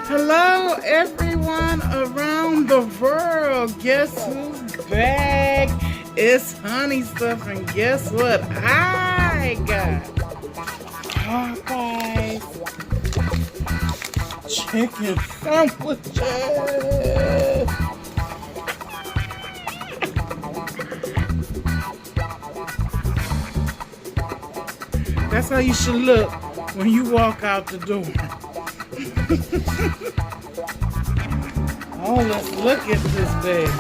Hello, everyone around the world. Guess who's back? It's Honeystuff, and guess what? I got Popeyes chicken sandwiches. That's how you should look when you walk out the door. Oh, let's look at this baby.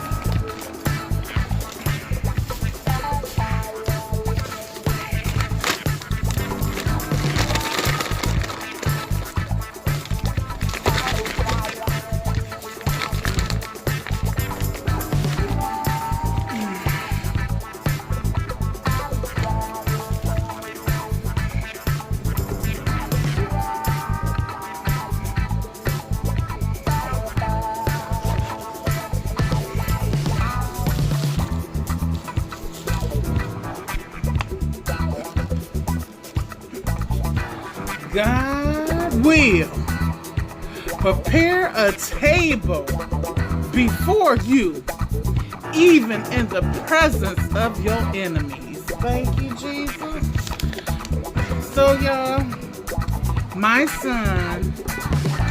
God will prepare a table before you, even in the presence of your enemies. Thank you, Jesus. So, y'all, my son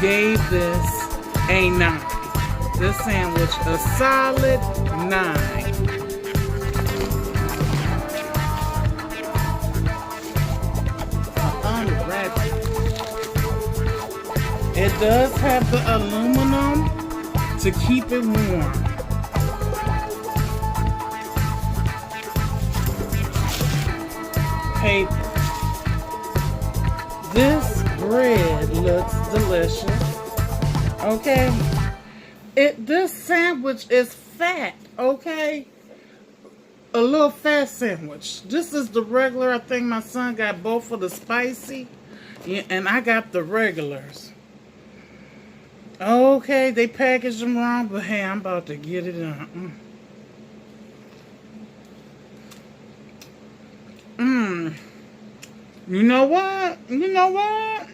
gave this a 9. This sandwich a solid 9. It does have the aluminum to keep it warm. Paper. This bread looks delicious. Okay? This sandwich is fat, okay? A little fat sandwich. This is the regular. I think my son got both of the spicy, and I got the regulars. Okay, they packaged them wrong, but hey, I'm about to get it on. You know what? You know what?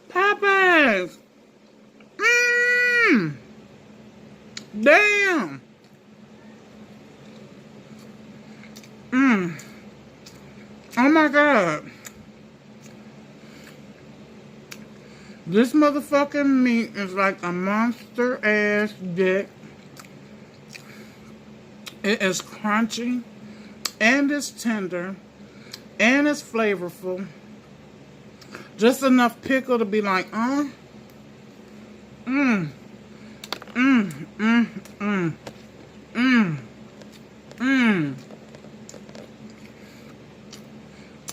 Popeyes. Damn. Oh my God. This motherfucking meat is like a monster ass dick. It is crunchy, and it's tender, and it's flavorful. Just enough pickle to be like,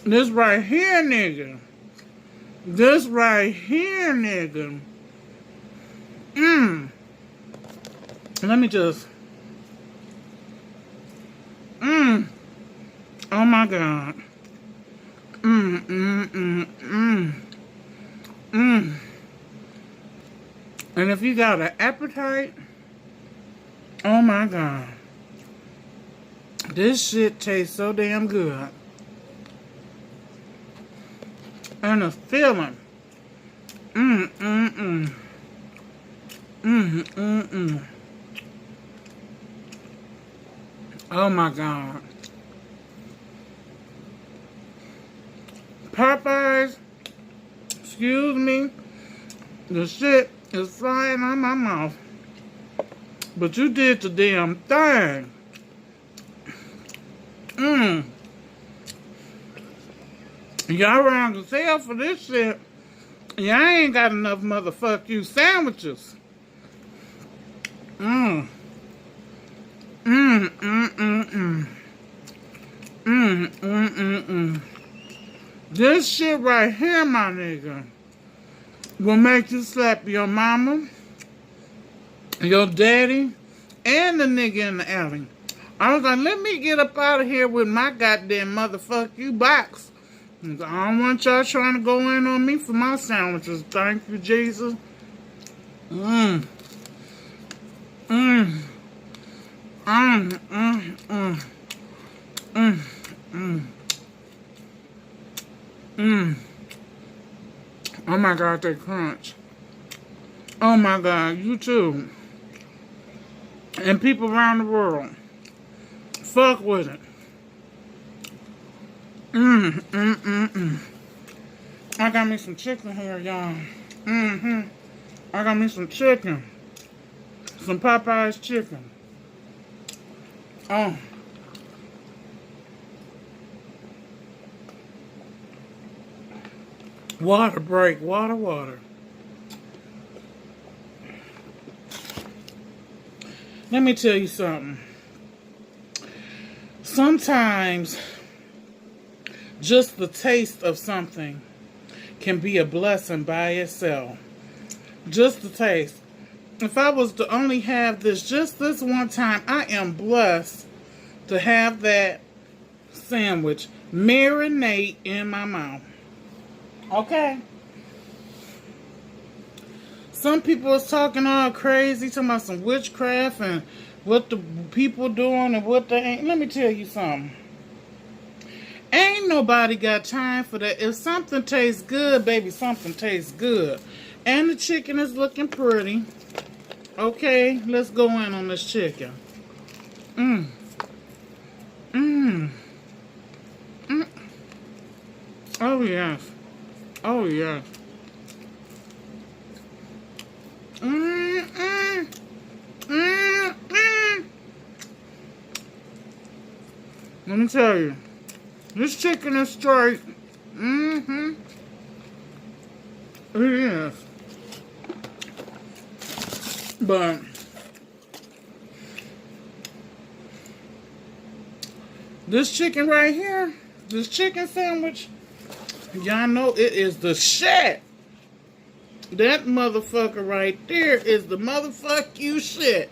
This right here, nigga. This right here, nigga. Let me just. Oh my God. And if you got an appetite, oh my God. This shit tastes so damn good. And the feeling. Oh my God. Popeyes, excuse me, the shit is flying out my mouth. But you did the damn thing. Y'all around the sale for this shit. Y'all ain't got enough motherfuck you sandwiches. This shit right here, my nigga, will make you slap your mama, your daddy, and the nigga in the alley. I was like, let me get up out of here with my goddamn motherfuck you box. I don't want y'all trying to go in on me for my sandwiches. Thank you, Jesus. Oh my God, they crunch. Oh my God, you too. And people around the world. Fuck with it. I got me some chicken here, y'all. I got me some chicken. Some Popeyes chicken. Oh. Water break. Water. Let me tell you something. Sometimes just the taste of something can be a blessing by itself. Just the taste. If I was to only have this just this one time, I am blessed to have that sandwich marinate in my mouth. Okay? Some people is talking all crazy, talking about some witchcraft and what the people doing and what they ain't. Let me tell you something. Ain't nobody got time for that. If something tastes good, baby, something tastes good. And the chicken is looking pretty. Okay, let's go in on this chicken. Oh, yes. Oh, yes. Let me tell you, this chicken is straight. It is. But this chicken right here, this chicken sandwich, y'all know it is the shit. That motherfucker right there is the motherfuck you shit.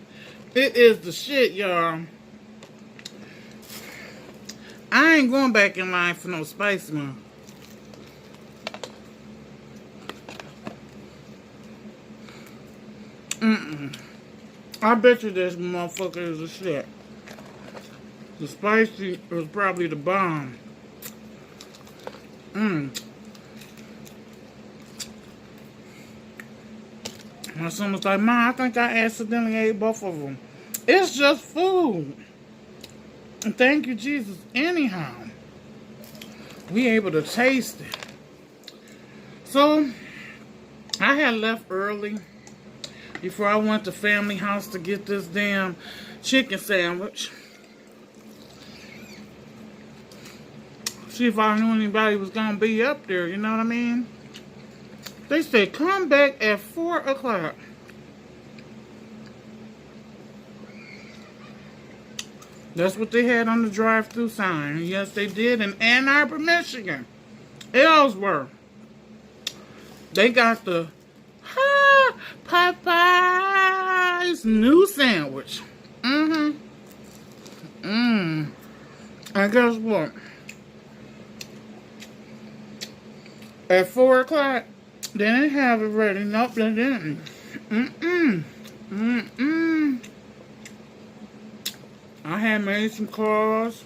It is the shit, y'all. I ain't going back in line for no spicy one. I bet you this motherfucker is the shit. The spicy was probably the bomb. My son was like, Mom, I think I accidentally ate both of them. It's just food. And thank you, Jesus. Anyhow, we able to taste it. So, I had left early before I went to family house to get this damn chicken sandwich. See if I knew anybody was going to be up there, you know what I mean? They said, come back at 4 o'clock. That's what they had on the drive-thru sign. And yes, they did in Ann Arbor, Michigan. Ellsworth. They got the Popeyes new sandwich. And guess what? At 4 o'clock, they didn't have it ready. Nope, they didn't. I had made some calls.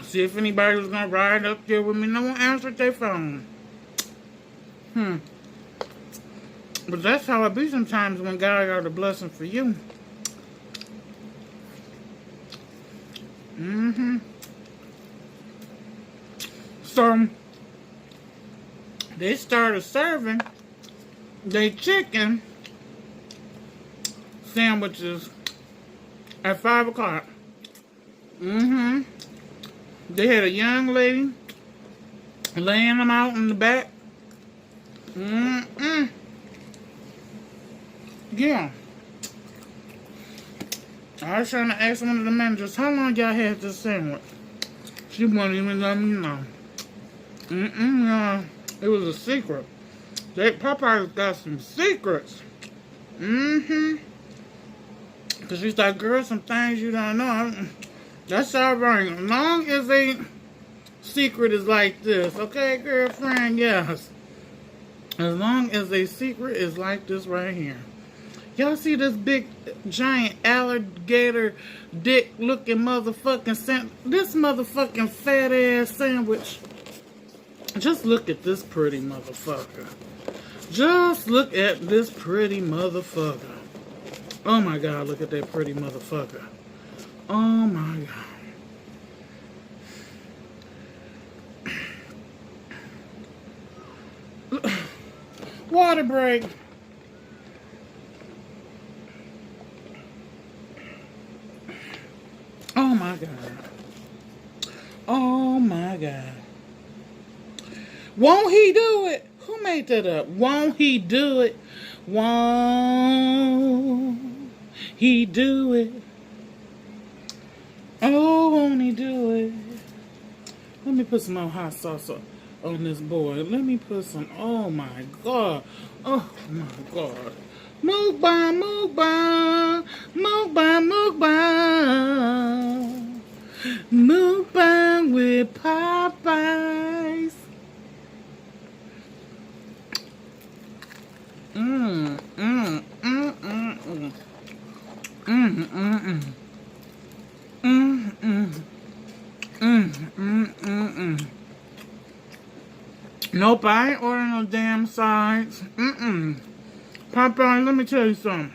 See if anybody was gonna ride up there with me. No one answered their phone. But that's how it be sometimes when God got a blessing for you. So they started serving they chicken sandwiches at 5 o'clock. They had a young lady laying them out in the back. Yeah. I was trying to ask one of the managers, how long y'all had this sandwich? She wouldn't even let me know. It was a secret. Popeyes got some secrets. Because she's like, girl, some things you don't know. That's all right. As long as they secret is like this. Okay, girlfriend? Yes. As long as they secret is like this right here. Y'all see this big, giant alligator dick looking motherfucking sandwich? This motherfucking fat ass sandwich Just look at this pretty motherfucker. Just look at this pretty motherfucker. Oh my God, look at that pretty motherfucker. Oh my God. Water break. Oh my God. Oh my God. Won't he do it? Who made that up? Won't he do it? Won't he do it? Oh, won't he do it? Let me put some more hot sauce on this boy. Let me put some. Oh my God. Oh my God. Mukbang, mukbang, mukbang, mukbang. Mukbang with Popeyes. Nope, I ain't ordering no damn sides. Popeye, let me tell you something.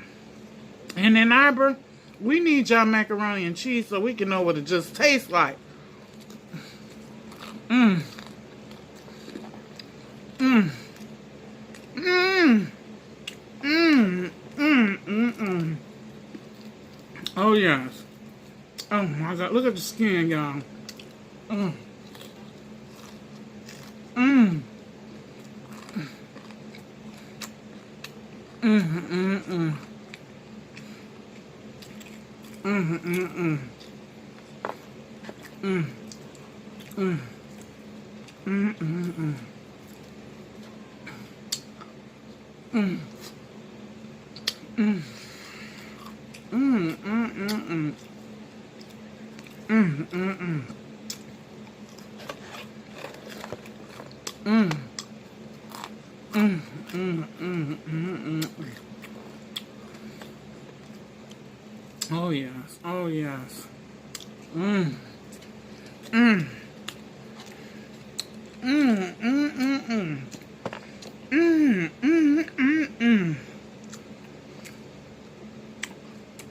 And in Arbor, we need y'all macaroni and cheese so we can know what it just tastes like. Oh, yes. Oh, my God. Look at the skin, y'all. Oh yes, oh yes.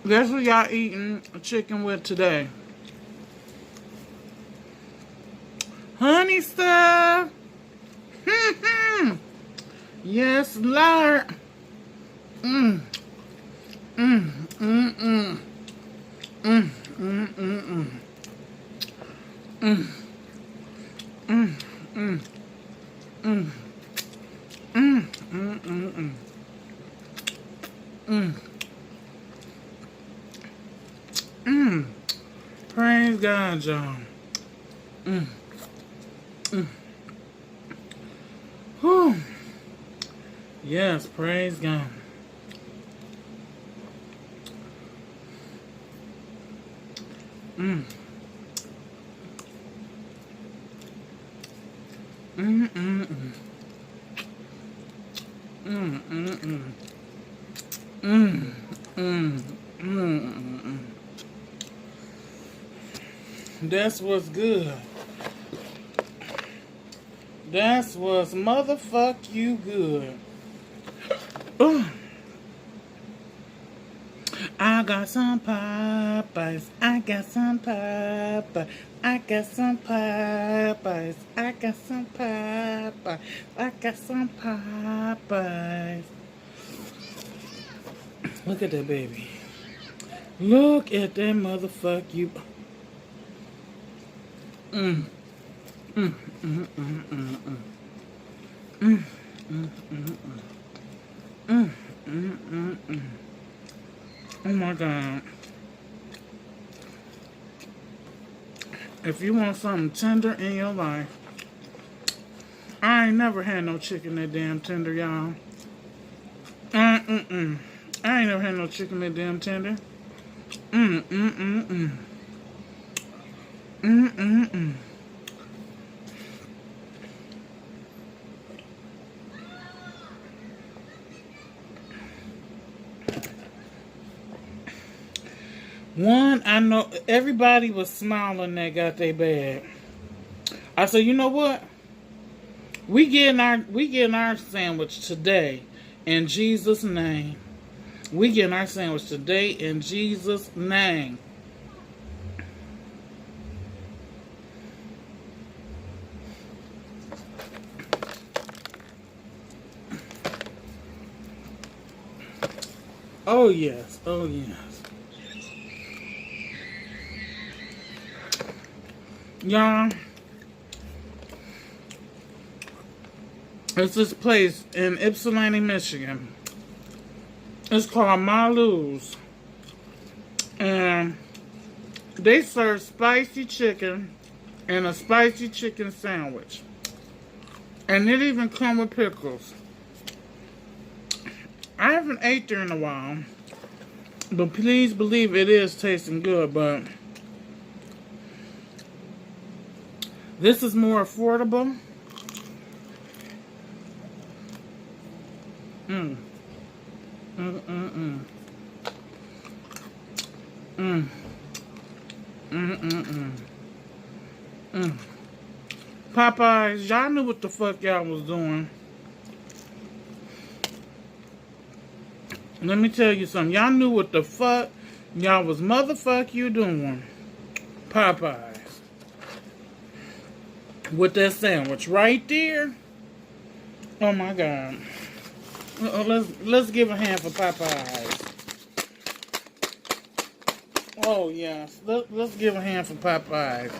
That's what y'all eating chicken with today. Honeystuff. Yes, Lord. Praise God, y'all. Whew. Yes, praise God. That's what's good. That's what's motherfuck you good. I got some Popeyes. I got some Popeyes. I got some Popeyes. I got some Popeyes. I got some Popeyes. Look at that baby. Look at that motherfuck you. Oh my God. If you want something tender in your life, I ain't never had no chicken that damn tender, y'all. I ain't never had no chicken that damn tender. One, I know everybody was smiling that got their bag. I said, you know what? We getting our sandwich today in Jesus' name. We getting our sandwich today in Jesus' name. Oh yes, oh yes. Y'all, it's this place in Ypsilanti, Michigan. It's called Malu's. And they serve spicy chicken and a spicy chicken sandwich. And it even comes with pickles. I haven't ate there in a while. But please believe it is tasting good. But this is more affordable. Popeyes, y'all knew what the fuck y'all was doing. Let me tell you something. Y'all knew what the fuck y'all was motherfuck you doing. Popeyes. With that sandwich right there. Oh my God. Let's give a hand for Popeyes. Oh yes. Let's give a hand for Popeyes.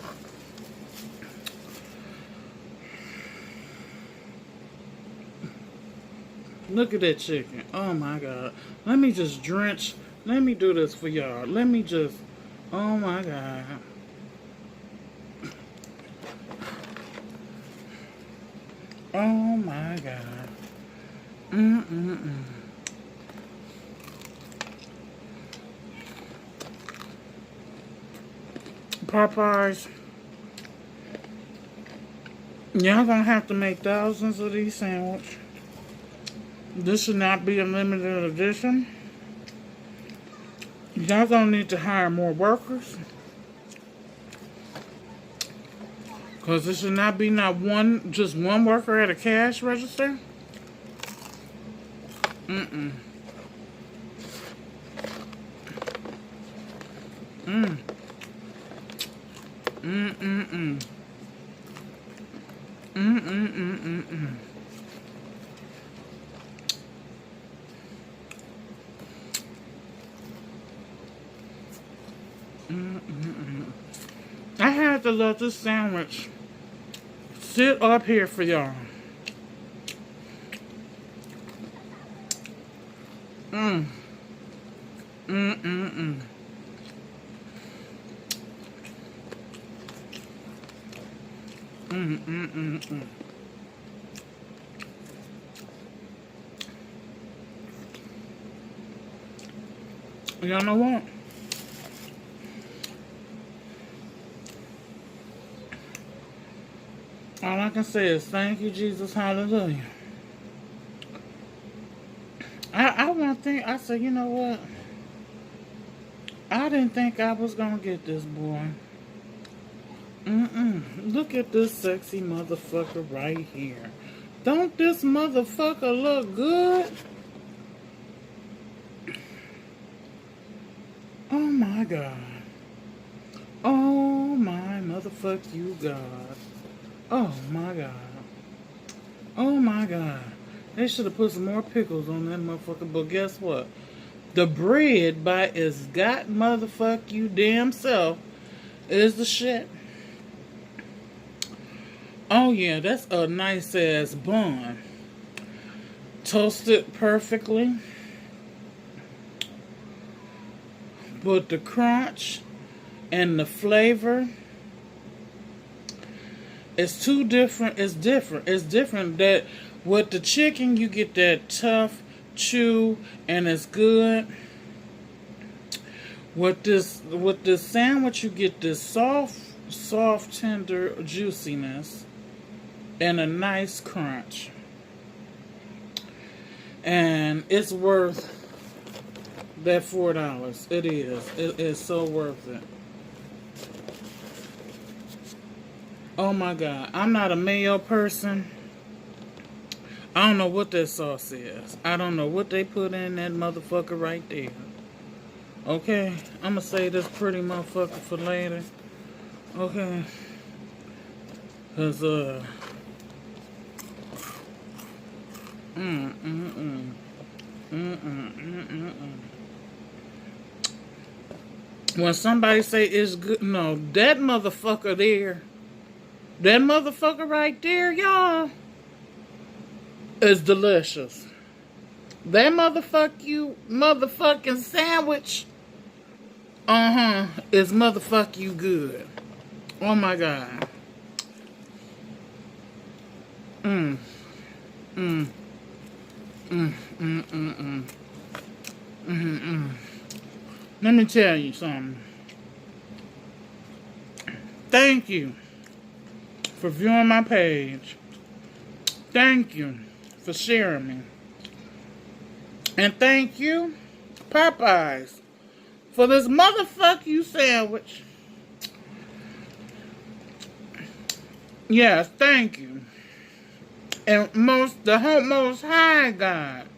Look at that chicken. Oh my God. Let me just drench. Let me do this for y'all. Let me just. Oh my God. Oh my God. Popeyes. Y'all gonna have to make thousands of these sandwiches. This should not be a limited edition. Y'all gonna need to hire more workers. Because there should not be just one worker at a cash register. Mm. I had to let this sandwich sit up here for y'all. Y'all know what? All I can say is thank you, Jesus, hallelujah. I said, you know what? I didn't think I was gonna get this, boy. Look at this sexy motherfucker right here. Don't this motherfucker look good? Oh my God. Oh my motherfuck you God. Oh my God. Oh my God. They should have put some more pickles on that motherfucker. But guess what? The bread by its got motherfuck you damn self is the shit. Oh yeah, that's a nice ass bun. Toasted perfectly. But the crunch and the flavor, it's too different. It's different. It's different that with the chicken you get that tough chew and it's good. With this sandwich you get this soft tender juiciness and a nice crunch. And it's worth that $4. It is. It is so worth it. Oh my God. I'm not a mayo person. I don't know what that sauce is. I don't know what they put in that motherfucker right there. Okay? I'm gonna say this pretty motherfucker for later. Okay? Cause, When somebody say it's good, no, that motherfucker there, that motherfucker right there, y'all, is delicious. That motherfucking sandwich, is motherfuck you good. Oh my God. Let me tell you something. Thank you for viewing my page. Thank you for sharing me. And thank you, Popeyes, for this motherfuck you sandwich. Yes, thank you. And the most high God,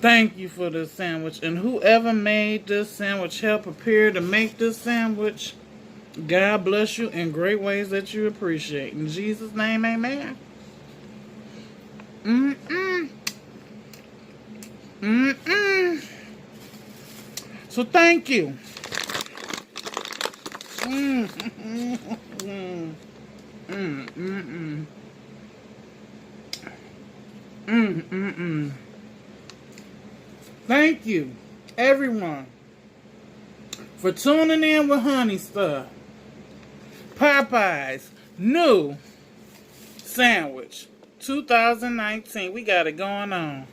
thank you for this sandwich. And whoever made this sandwich, helped prepare to make this sandwich, God bless you in great ways that you appreciate. In Jesus' name, amen. So thank you. Thank you, everyone, for tuning in with Honeystuff. Popeyes new sandwich 2019. We got it going on.